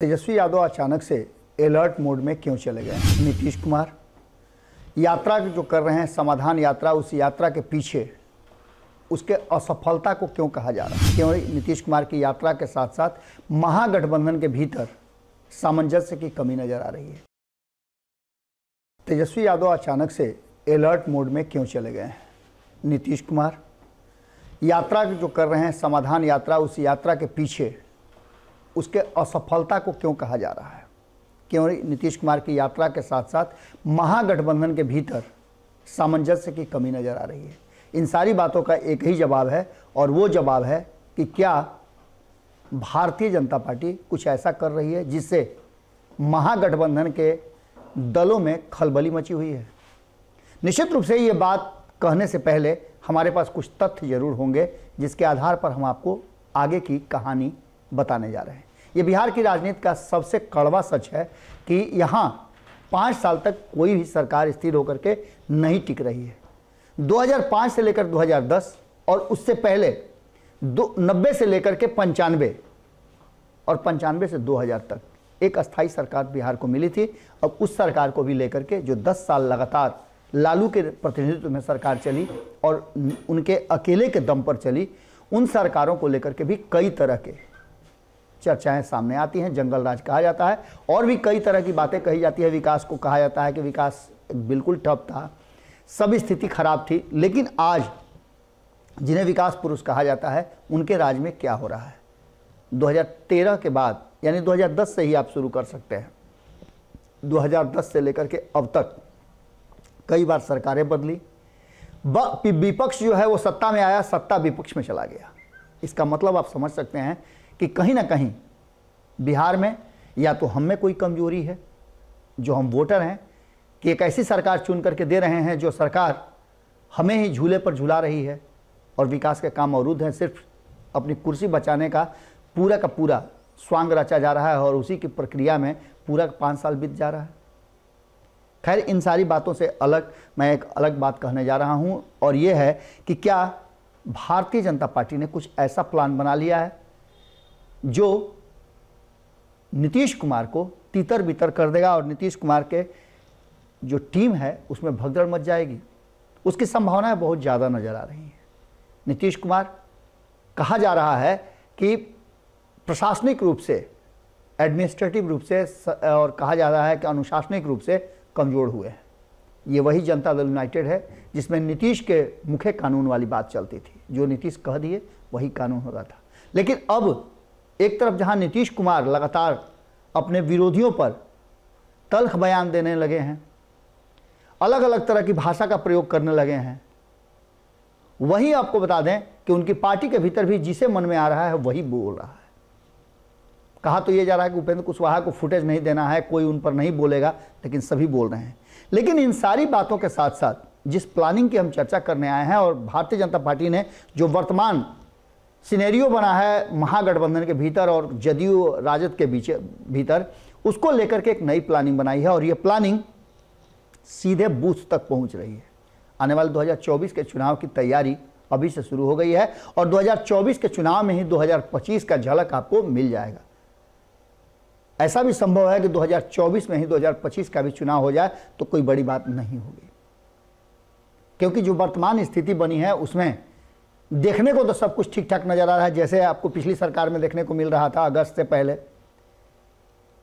तेजस्वी यादव अचानक से alert mode में क्यों चले गए? नीतीश कुमार यात्रा जो कर रहे हैं, समाधान यात्रा, उस यात्रा के पीछे उसके असफलता को क्यों कहा जा रहा है? क्यों नीतीश कुमार की यात्रा के साथ साथ महागठबंधन के भीतर सामंजस्य की कमी नजर आ रही है? तेजस्वी यादव अचानक से अलर्ट मोड में क्यों चले गए हैं? नीतीश कुमार यात्रा जो कर रहे हैं, समाधान यात्रा, उस यात्रा के पीछे उसके असफलता को क्यों कहा जा रहा है? क्यों नीतीश कुमार की यात्रा के साथ साथ महागठबंधन के भीतर सामंजस्य की कमी नजर आ रही है? इन सारी बातों का एक ही जवाब है, और वो जवाब है कि क्या भारतीय जनता पार्टी कुछ ऐसा कर रही है जिससे महागठबंधन के दलों में खलबली मची हुई है। निश्चित रूप से ये बात कहने से पहले हमारे पास कुछ तथ्य जरूर होंगे जिसके आधार पर हम आपको आगे की कहानी बताने जा रहे हैं। ये बिहार की राजनीति का सबसे कड़वा सच है कि यहाँ 5 साल तक कोई भी सरकार स्थिर होकर के नहीं टिक रही है। 2005 से लेकर 2010 और उससे पहले 90 से लेकर के 95 और 95 से 2000 तक एक अस्थाई सरकार बिहार को मिली थी। अब उस सरकार को भी लेकर के जो 10 साल लगातार लालू के प्रतिनिधित्व में सरकार चली और उनके अकेले के दम पर चली, उन सरकारों को लेकर के भी कई तरह के चर्चाएं सामने आती हैं। जंगल राज कहा जाता है और भी कई तरह की बातें कही जाती है। विकास को कहा जाता है कि विकास बिल्कुल ठप था, सब स्थिति खराब थी। लेकिन आज जिन्हें विकास पुरुष कहा जाता है, उनके राज में क्या हो रहा है? 2013 के बाद, यानी 2010 से ही आप शुरू कर सकते हैं। 2010 से लेकर के अब तक कई बार सरकारें बदली, विपक्ष जो है वो सत्ता में आया, सत्ता विपक्ष में चला गया। इसका मतलब आप समझ सकते हैं कि कहीं ना कहीं बिहार में या तो हम में कोई कमजोरी है, जो हम वोटर हैं, कि एक ऐसी सरकार चुन करके दे रहे हैं जो सरकार हमें ही झूले पर झुला रही है और विकास के काम अवरुद्ध हैं। सिर्फ अपनी कुर्सी बचाने का पूरा स्वांग रचा जा रहा है और उसी की प्रक्रिया में पूरा 5 साल बीत जा रहा है। खैर, इन सारी बातों से अलग मैं एक अलग बात कहने जा रहा हूं, और ये है कि क्या भारतीय जनता पार्टी ने कुछ ऐसा प्लान बना लिया है जो नीतीश कुमार को तितर बितर कर देगा और नीतीश कुमार के जो टीम है उसमें भगदड़ मच जाएगी? उसकी संभावनाएं बहुत ज़्यादा नज़र आ रही हैं। नीतीश कुमार, कहा जा रहा है कि प्रशासनिक रूप से, एडमिनिस्ट्रेटिव रूप से और कहा जा रहा है कि अनुशासनिक रूप से कमज़ोर हुए हैं। ये वही जनता दल यूनाइटेड है जिसमें नीतीश के मुखे कानून वाली बात चलती थी, जो नीतीश कह दिए वही कानून होता था। लेकिन अब एक तरफ जहां नीतीश कुमार लगातार अपने विरोधियों पर तल्ख बयान देने लगे हैं, अलग अलग तरह की भाषा का प्रयोग करने लगे हैं, वहीं आपको बता दें कि उनकी पार्टी के भीतर भी जिसे मन में आ रहा है वही बोल रहा है। कहा तो ये जा रहा है कि उपेंद्र कुशवाहा को फुटेज नहीं देना है, कोई उन पर नहीं बोलेगा, लेकिन सभी बोल रहे हैं। लेकिन इन सारी बातों के साथ साथ जिस प्लानिंग की हम चर्चा करने आए हैं, और भारतीय जनता पार्टी ने जो वर्तमान सिनेरियो बना है महागठबंधन के भीतर और जदयू राजद के भीतर, उसको लेकर के एक नई प्लानिंग बनाई है, और ये प्लानिंग सीधे बूथ तक पहुंच रही है। आने वाले 2024 के चुनाव की तैयारी अभी से शुरू हो गई है, और 2024 के चुनाव में ही 2025 का झलक आपको मिल जाएगा। ऐसा भी संभव है कि 2024 में ही 2025 का भी चुनाव हो जाए तो कोई बड़ी बात नहीं होगी, क्योंकि जो वर्तमान स्थिति बनी है उसमें देखने को तो सब कुछ ठीक ठाक नजर आ रहा है, जैसे आपको पिछली सरकार में देखने को मिल रहा था। अगस्त से पहले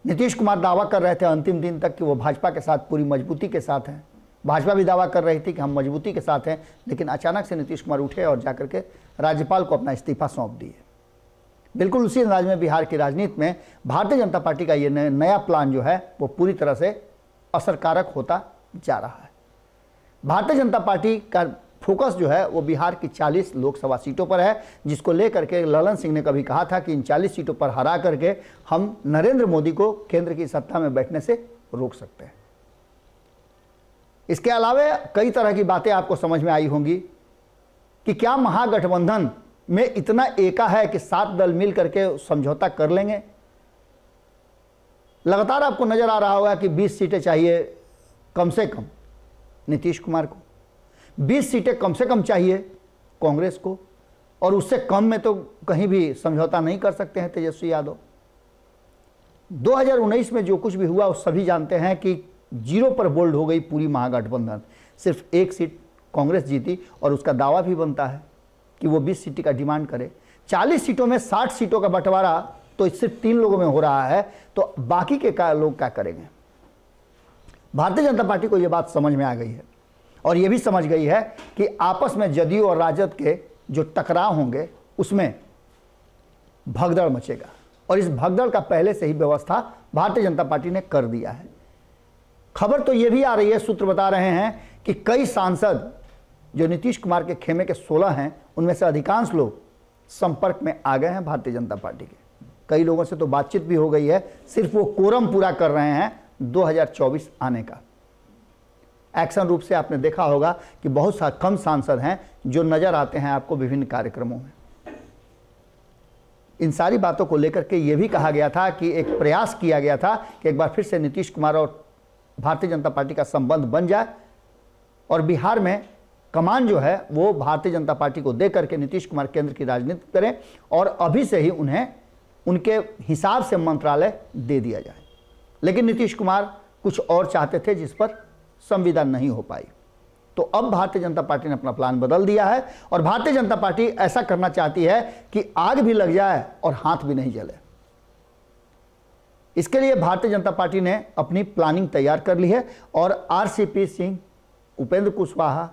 नीतीश कुमार दावा कर रहे थे अंतिम दिन तक कि वो भाजपा के साथ पूरी मजबूती के साथ हैं, भाजपा भी दावा कर रही थी कि हम मजबूती के साथ हैं, लेकिन अचानक से नीतीश कुमार उठे और जाकर के राज्यपाल को अपना इस्तीफा सौंप दिए। बिल्कुल उसी अंदाज में बिहार की राजनीति में भारतीय जनता पार्टी का ये नया प्लान जो है वो पूरी तरह से असरकारक होता जा रहा है। भारतीय जनता पार्टी का फोकस जो है वो बिहार की 40 लोकसभा सीटों पर है, जिसको लेकर के ललन सिंह ने कभी कहा था कि इन 40 सीटों पर हरा करके हम नरेंद्र मोदी को केंद्र की सत्ता में बैठने से रोक सकते हैं। इसके अलावा कई तरह की बातें आपको समझ में आई होंगी कि क्या महागठबंधन में इतना एका है कि 7 दल मिल करके समझौता कर लेंगे? लगातार आपको नजर आ रहा होगा कि 20 सीटें चाहिए कम से कम नीतीश कुमार को, 20 सीटें कम से कम चाहिए कांग्रेस को, और उससे कम में तो कहीं भी समझौता नहीं कर सकते हैं तेजस्वी यादव। 2019 में जो कुछ भी हुआ वो सभी जानते हैं कि 0 पर बोल्ड हो गई पूरी महागठबंधन। सिर्फ 1 सीट कांग्रेस जीती और उसका दावा भी बनता है कि वो 20 सीट का डिमांड करे। 40 सीटों में 60 सीटों का बंटवारा तो सिर्फ 3 लोगों में हो रहा है, तो बाकी के लोग क्या करेंगे? भारतीय जनता पार्टी को यह बात समझ में आ गई है और यह भी समझ गई है कि आपस में जदयू और राजद के जो टकराव होंगे उसमें भगदड़ मचेगा और इस भगदड़ का पहले से ही व्यवस्था भारतीय जनता पार्टी ने कर दिया है। खबर तो यह भी आ रही है, सूत्र बता रहे हैं कि कई सांसद जो नीतीश कुमार के खेमे के 16 हैं, उनमें से अधिकांश लोग संपर्क में आ गए हैं भारतीय जनता पार्टी के। कई लोगों से तो बातचीत भी हो गई है, सिर्फ वो कोरम पूरा कर रहे हैं 2024 आने का। एक्शन रूप से आपने देखा होगा कि बहुत कम सांसद हैं जो नजर आते हैं आपको विभिन्न कार्यक्रमों में। इन सारी बातों को लेकर के यह भी कहा गया था कि एक प्रयास किया गया था कि एक बार फिर से नीतीश कुमार और भारतीय जनता पार्टी का संबंध बन जाए और बिहार में कमान जो है वो भारतीय जनता पार्टी को दे करके नीतीश कुमार केंद्र की राजनीति करें और अभी से ही उन्हें उनके हिसाब से मंत्रालय दे दिया जाए। लेकिन नीतीश कुमार कुछ और चाहते थे जिस पर संविदा नहीं हो पाई। तो अब भारतीय जनता पार्टी ने अपना प्लान बदल दिया है और भारतीय जनता पार्टी ऐसा करना चाहती है कि आग भी लग जाए और हाथ भी नहीं जले। इसके लिए भारतीय जनता पार्टी ने अपनी प्लानिंग तैयार कर ली है और आरसीपी सिंह, उपेंद्र कुशवाहा,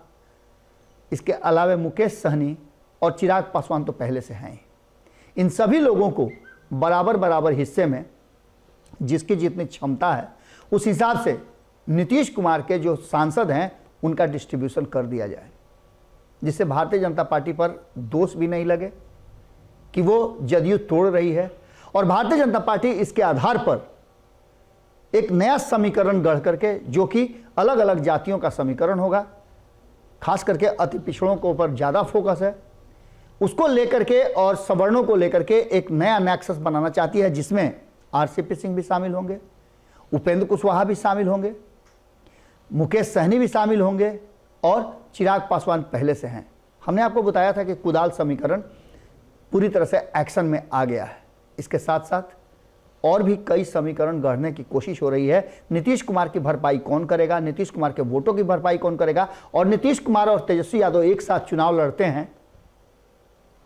इसके अलावा मुकेश सहनी और चिराग पासवान तो पहले से हैं। इन सभी लोगों को बराबर बराबर हिस्से में जिसकी जितनी क्षमता है उस हिसाब से नीतीश कुमार के जो सांसद हैं उनका डिस्ट्रीब्यूशन कर दिया जाए, जिससे भारतीय जनता पार्टी पर दोष भी नहीं लगे कि वो जदयू तोड़ रही है और भारतीय जनता पार्टी इसके आधार पर एक नया समीकरण गढ़ करके, जो कि अलग अलग जातियों का समीकरण होगा, खास करके अति पिछड़ों के ऊपर ज़्यादा फोकस है, उसको लेकर के और सवर्णों को लेकर के एक नया नेक्सस बनाना चाहती है, जिसमें आरसीपी सिंह भी शामिल होंगे, उपेंद्र कुशवाहा भी शामिल होंगे, मुकेश सहनी भी शामिल होंगे और चिराग पासवान पहले से हैं। हमने आपको बताया था कि कुदाल समीकरण पूरी तरह से एक्शन में आ गया है। इसके साथ साथ और भी कई समीकरण गढ़ने की कोशिश हो रही है। नीतीश कुमार की भरपाई कौन करेगा, नीतीश कुमार के वोटों की भरपाई कौन करेगा, और नीतीश कुमार और तेजस्वी यादव एक साथ चुनाव लड़ते हैं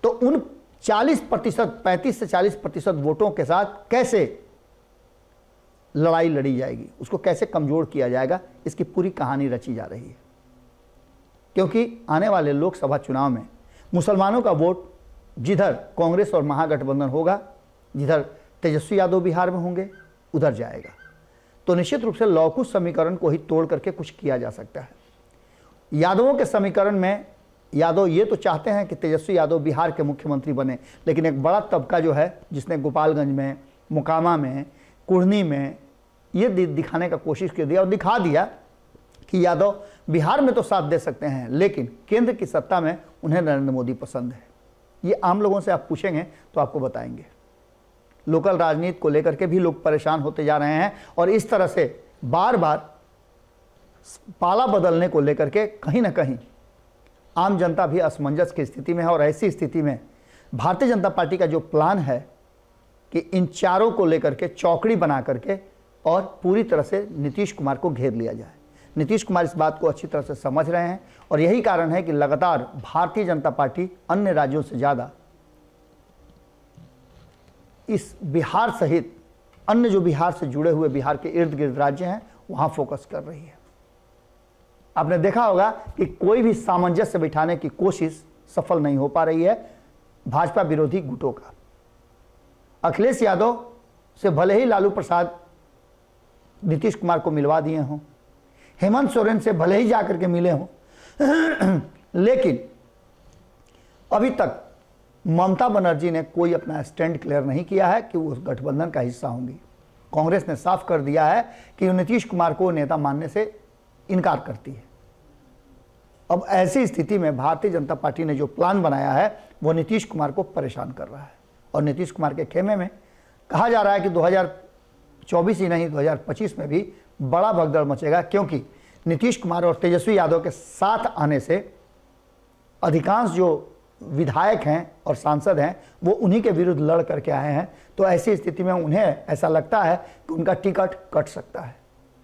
तो उन 40%, 35 से 40% वोटों के साथ कैसे लड़ाई लड़ी जाएगी, उसको कैसे कमजोर किया जाएगा, इसकी पूरी कहानी रची जा रही है। क्योंकि आने वाले लोकसभा चुनाव में मुसलमानों का वोट जिधर कांग्रेस और महागठबंधन होगा, जिधर तेजस्वी यादव बिहार में होंगे, उधर जाएगा। तो निश्चित रूप से लौकुश समीकरण को ही तोड़ करके कुछ किया जा सकता है। यादवों के समीकरण में यादव ये तो चाहते हैं कि तेजस्वी यादव बिहार के मुख्यमंत्री बने, लेकिन एक बड़ा तबका जो है जिसने गोपालगंज में, मोकामा में, कुढ़नी में ये दिखाने का कोशिश कर दिया और दिखा दिया कि यादव बिहार में तो साथ दे सकते हैं, लेकिन केंद्र की सत्ता में उन्हें नरेंद्र मोदी पसंद है। ये आम लोगों से आप पूछेंगे तो आपको बताएंगे। लोकल राजनीति को लेकर के भी लोग परेशान होते जा रहे हैं और इस तरह से बार बार पाला बदलने को लेकर के कहीं ना कहीं आम जनता भी असमंजस की स्थिति में है। और ऐसी स्थिति में भारतीय जनता पार्टी का जो प्लान है कि इन चारों को लेकर के चौकड़ी बना करके और पूरी तरह से नीतीश कुमार को घेर लिया जाए। नीतीश कुमार इस बात को अच्छी तरह से समझ रहे हैं और यही कारण है कि लगातार भारतीय जनता पार्टी अन्य राज्यों से ज़्यादा इस बिहार सहित अन्य जो बिहार से जुड़े हुए बिहार के इर्द गिर्द राज्य हैं वहाँ फोकस कर रही है। आपने देखा होगा कि कोई भी सामंजस्य बिठाने की कोशिश सफल नहीं हो पा रही है भाजपा विरोधी गुटों का। अखिलेश यादव से भले ही लालू प्रसाद नीतीश कुमार को मिलवा दिए हों, हेमंत सोरेन से भले ही जाकर के मिले हों, लेकिन अभी तक ममता बनर्जी ने कोई अपना स्टैंड क्लियर नहीं किया है कि वो उस गठबंधन का हिस्सा होंगी। कांग्रेस ने साफ कर दिया है कि नीतीश कुमार को नेता मानने से इनकार करती है। अब ऐसी स्थिति में भारतीय जनता पार्टी ने जो प्लान बनाया है वो नीतीश कुमार को परेशान कर रहा है और नीतीश कुमार के खेमे में कहा जा रहा है कि 2024 ही नहीं 2025 में भी बड़ा भगदड़ मचेगा, क्योंकि नीतीश कुमार और तेजस्वी यादव के साथ आने से अधिकांश जो विधायक हैं और सांसद हैं वो उन्हीं के विरुद्ध लड़ करके आए हैं, तो ऐसी स्थिति में उन्हें ऐसा लगता है कि उनका टिकट कट सकता है।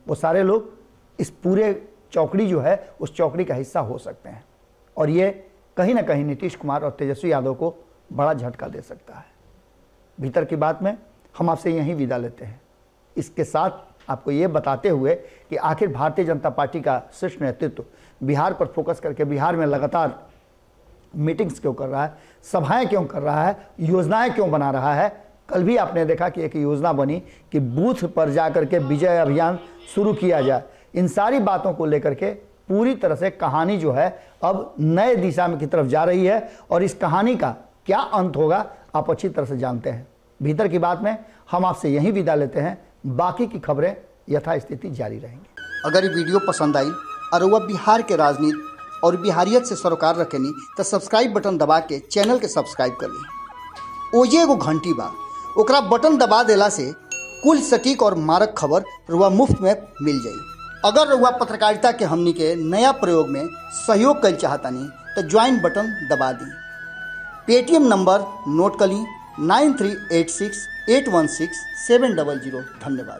वो सारे लोग इस पूरे चौकड़ी जो है उस चौकड़ी का हिस्सा हो सकते हैं और ये कहीं ना कहीं नीतीश कुमार और तेजस्वी यादव को बड़ा झटका दे सकता है। भीतर की बात में हम आपसे यहीं विदा लेते हैं, इसके साथ आपको ये बताते हुए कि आखिर भारतीय जनता पार्टी का शीर्ष नेतृत्व बिहार पर फोकस करके बिहार में लगातार मीटिंग्स क्यों कर रहा है, सभाएं क्यों कर रहा है, योजनाएं क्यों बना रहा है। कल भी आपने देखा कि एक योजना बनी कि बूथ पर जाकर के विजय अभियान शुरू किया जाए। इन सारी बातों को लेकर के पूरी तरह से कहानी जो है अब नए दिशा में की तरफ जा रही है और इस कहानी का क्या अंत होगा आप अच्छी तरह से जानते हैं। भीतर की बात में हम आपसे यहीं विदा लेते हैं, बाकी की खबरें यथास्थिति जारी रहेंगी। अगर ये वीडियो पसंद आई और वह बिहार के राजनीति और बिहारियत से सरोकार रखेनी तो सब्सक्राइब बटन दबा के चैनल के सब्सक्राइब कर ली। ओजे एगो घंटी बा, ओकरा बटन दबा देला से कुल सटीक और मारक खबर रुआ मुफ्त में मिल जाई। अगर रुआ पत्रकारिता के हमनी के नया प्रयोग में सहयोग कर चाहतानी तो ज्वाइन बटन दबा दी। पेटीएम नंबर नोट कर ली 9386816700। धन्यवाद।